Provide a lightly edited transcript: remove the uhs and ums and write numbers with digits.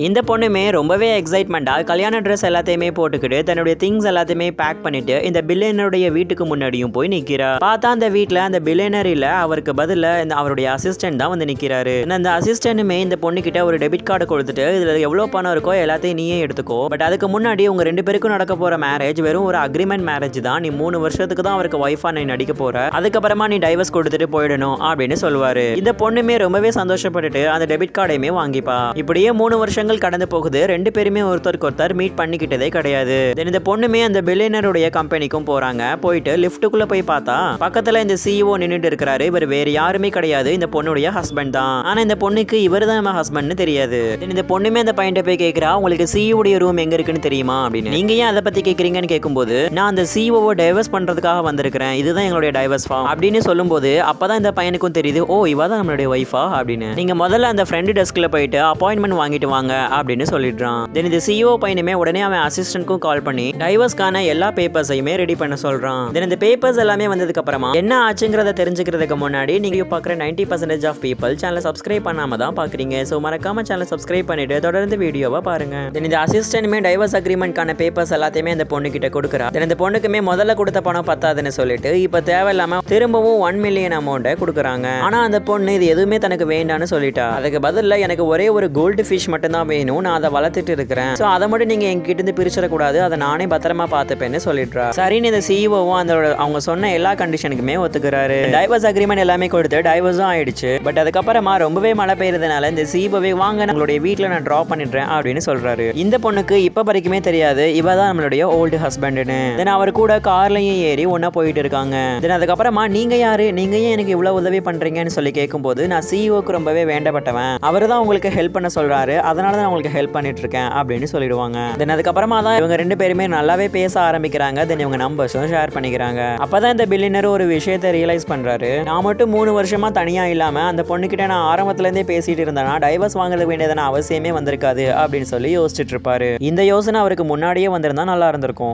இந்த பொண்ணுமே ரொம்பவே எக்ஸைட்மெண்டா கல்யாண ட்ரெஸ் எல்லாத்தையுமே போட்டுக்கிட்டு தன்னுடைய திங்ஸ் எல்லாத்தையுமே பேக் பண்ணிட்டு இந்த பில்லியனருடைய வீட்டுக்கு முன்னாடியும் போய் நிக்கிறா. பார்த்தா அந்த வீட்டுல அந்த பில்லியனர் இல்ல, அவருக்கு பதிலா இந்த அவருடைய அசிஸ்டன்ட் தான் வந்து நிக்கிறாரு. அந்த அசிஸ்டன்ட்டுமே இந்த பொண்ணு கிட்ட ஒரு டெபிட் கார்டு கொடுத்துட்டு இதுல எவ்வளவு பணம் இருக்கோ எல்லாத்தையும் நீயே எடுத்துக்கோ, பட் அதுக்கு முன்னாடி உங்க 2 பேருக்கும் நடக்க போற மேரேஜ் வெறும் ஒரு அக்ரிமெண்ட் மேரேஜ் தான், நீ 3 வருஷத்துக்கு தான் அவருக்கு ஒய்ஃபா நீ நடிக்க போற, அதுக்கப்புறமா நீ டைவர்ஸ் கொடுத்துட்டு போயிடணும் அப்படின்னு சொல்லுவாரு. இந்த பொண்ணுமே ரொம்பவே சந்தோஷப்பட்டுட்டு அந்த டெபிட் கார்டையுமே வாங்கிப்பா. இப்படியே 3 வருஷங்கள் கடந்து போகுது. 2 பேருமே ஒருத்தருக்கு ஒருத்தர் மீட் பண்ணிக்கிட்டதே கிடையாது. இந்த பொண்ணுமே அந்த பில்லியனருடைய கம்பெனிக்கும் போறாங்க. போயிட்டு லிஃப்ட்டுக்குள்ள போய் பார்த்தா பக்கத்துல இந்த சிஇஓ நின்னுட்டு இருக்காரு. இவர் வேற யாருமே கிடையாது, இந்த பொண்ணுடைய ஹஸ்பண்ட் தான். ஆனா இந்த பொண்ணுக்கு இவர் தான் நம்ம ஹஸ்பண்ட்னு தெரியாது. இந்த பொண்ணுமே அந்த பையன்ட்ட போய் கேக்குறா, உங்களுக்கு சிஇஓடைய ரூம் எங்க இருக்குன்னு தெரியுமா அப்படின்னு. நீங்க ஏன் அதை பத்தி கேக்குறீங்கன்னு கேட்கும்போது, நான் அந்த சிஇஓவை டைவர்ஸ் பண்றதுக்காக வந்திருக்கிறேன், இதுதான் எங்களுடைய டைவர்ஸ் ஃபார்ம் அப்படின்னு சொல்லும்போது அப்பதான் இந்த பையனுக்கும் தெரியுது, ஓ இவ தான் நம்மளுடைய ஒய்ஃபா அப்படின்னு. நீங்க முதல்ல அந்த ஃப்ரெண்ட் டெஸ்க்ல போயிட்டு அப்பாயின்மெண்ட் வாங்கிட்டு வாங்க அப்படின்னு சொல்லிடுறான். தென் இந்த சிஇஓ பையனுமே உடனே அவன் அசிஸ்டன்ட்க்கும் கால் பண்ணி டைவர்ஸ்க்கான எல்லா பேப்பர்ஸையுமே ரெடி பண்ண சொல்றான். தென் இந்த பேப்பர்ஸ் எல்லாமே வந்ததுக்கு அப்புறமா என்ன ஆச்சுங்கிறத தெரிஞ்சுக்கிறதுக்கு முன்னாடி நீங்க பார்க்குற 90% ஆஃப் பீப்பிள் சேனலை சப்ஸ்கிரைப் பண்ணாம தான் பாக்குறீங்க. ஸோ மறக்காம சேனலை சப்ஸ்கிரைப் பண்ணிட்டு தொடர்ந்து வீடியோவை பாருங்க. தென் இந்த அசிஸ்டன்ட்மே டைவர்ஸ் அக்ரிமெண்ட்கான பேப்பர்ஸ் எல்லாத்தையுமே அந்த பொண்ணு கிட்ட கொடுக்குறா. தென் இந்த பொண்ணுக்குமே முதல்ல கொடுத்த பணம் பத்தாதுன்னு சொல்லிட்டு இப்ப தேவையில்லாம திரும்பவும் 1 மில்லியன் அமௌண்ட்டை கொடுக்குறாங்க. ஆனா அந்த பொண்ணு இது எதுவுமே தனக்கு வேண்டான்னு சொல்லிட்டா. அதுக்கு பதிலா எனக்கு ஒரே ஒரு கோல்டு ஃபிஷ் மட்டும் தான் வேணும், நான் அதை வளர்த்துட்டு இருக்கிறேன், சோ அதை மட்டும் நீங்க எங்ககிட்ட இருந்து பிரிச்சிடக்கூடாது, அதை நானே பத்திரமா பார்த்துப்பேன்னு சொல்லிடுறா. சரின்னு இந்த சிஇஓவும் அவங்க சொன்ன எல்லா கண்டிஷனுக்குமே ஒத்துக்கிறாரு. டைவர்ஸ் அக்ரிமெண்ட் எல்லாமே கொடுத்து டைவர்ஸும் ஆயிடுச்சு. பட் அதுக்கப்புறமா ரொம்பவே மழை பெய்யறதுனால இந்த சிஇஓவே வாங்க நம்மளுடைய வீட்டுல நான் டிராப் பண்ணிடுறேன் அப்படின்னு சொல்றாரு. இந்த பொண்ணுக்கு இப்ப வரைக்குமே தெரியாது இவ தான் நம்மளுடைய ஓல்டு ஹஸ்பண்ட்னு. தென் அவர் கூட கார்லயும் ஏறி ஒன்னா போயிட்டு இருக்காங்க. தென் அதுக்கப்புறமா நீங்க யாரு, நீங்க ஏன் எனக்கு இவ்வளவு உதவி பண்றீங்கன்னு சொல்லி கேட்கும்போது, நான் சிஇஓக்கு ரொம்பவே வேண்டப்பட்டவன், அவர் தான் உங்களுக்கு ஹெல்ப் பண்ண சொல்றாரு, அதனால தான் உங்களுக்கு ஹெல்ப் பண்ணிட்டு இருக்கேன் அப்படின்னு சொல்லிடுவாங்க. தென் அதுக்கப்புறமா தான் இவங்க 2 பேருமே நல்லாவே பேச ஆரம்பிக்கிறாங்க. தென் இவங்க நம்பர்ஸும் ஷேர் பண்ணிக்கிறாங்க. அப்பதான் இந்த பில்லியனர் ஒரு விஷயத்தை ரியலைஸ் பண்றாரு. நான் மட்டும் 3 வருஷமா தனியா இல்லாம அந்த பொண்ணுகிட்ட நான் ஆரம்பத்துல இருந்தே பேசிட்டு இருந்தேன்னா டைவர்ஸ் வாங்க வேண்டியதான அவசியமே வந்திருக்காது அப்படின்னு சொல்லி யோசிச்சுட்டு இருப்பாரு. இந்த யோசனை அவருக்கு முன்னாடியே வந்திருந்தா நல்லா இருந்திருக்கும்.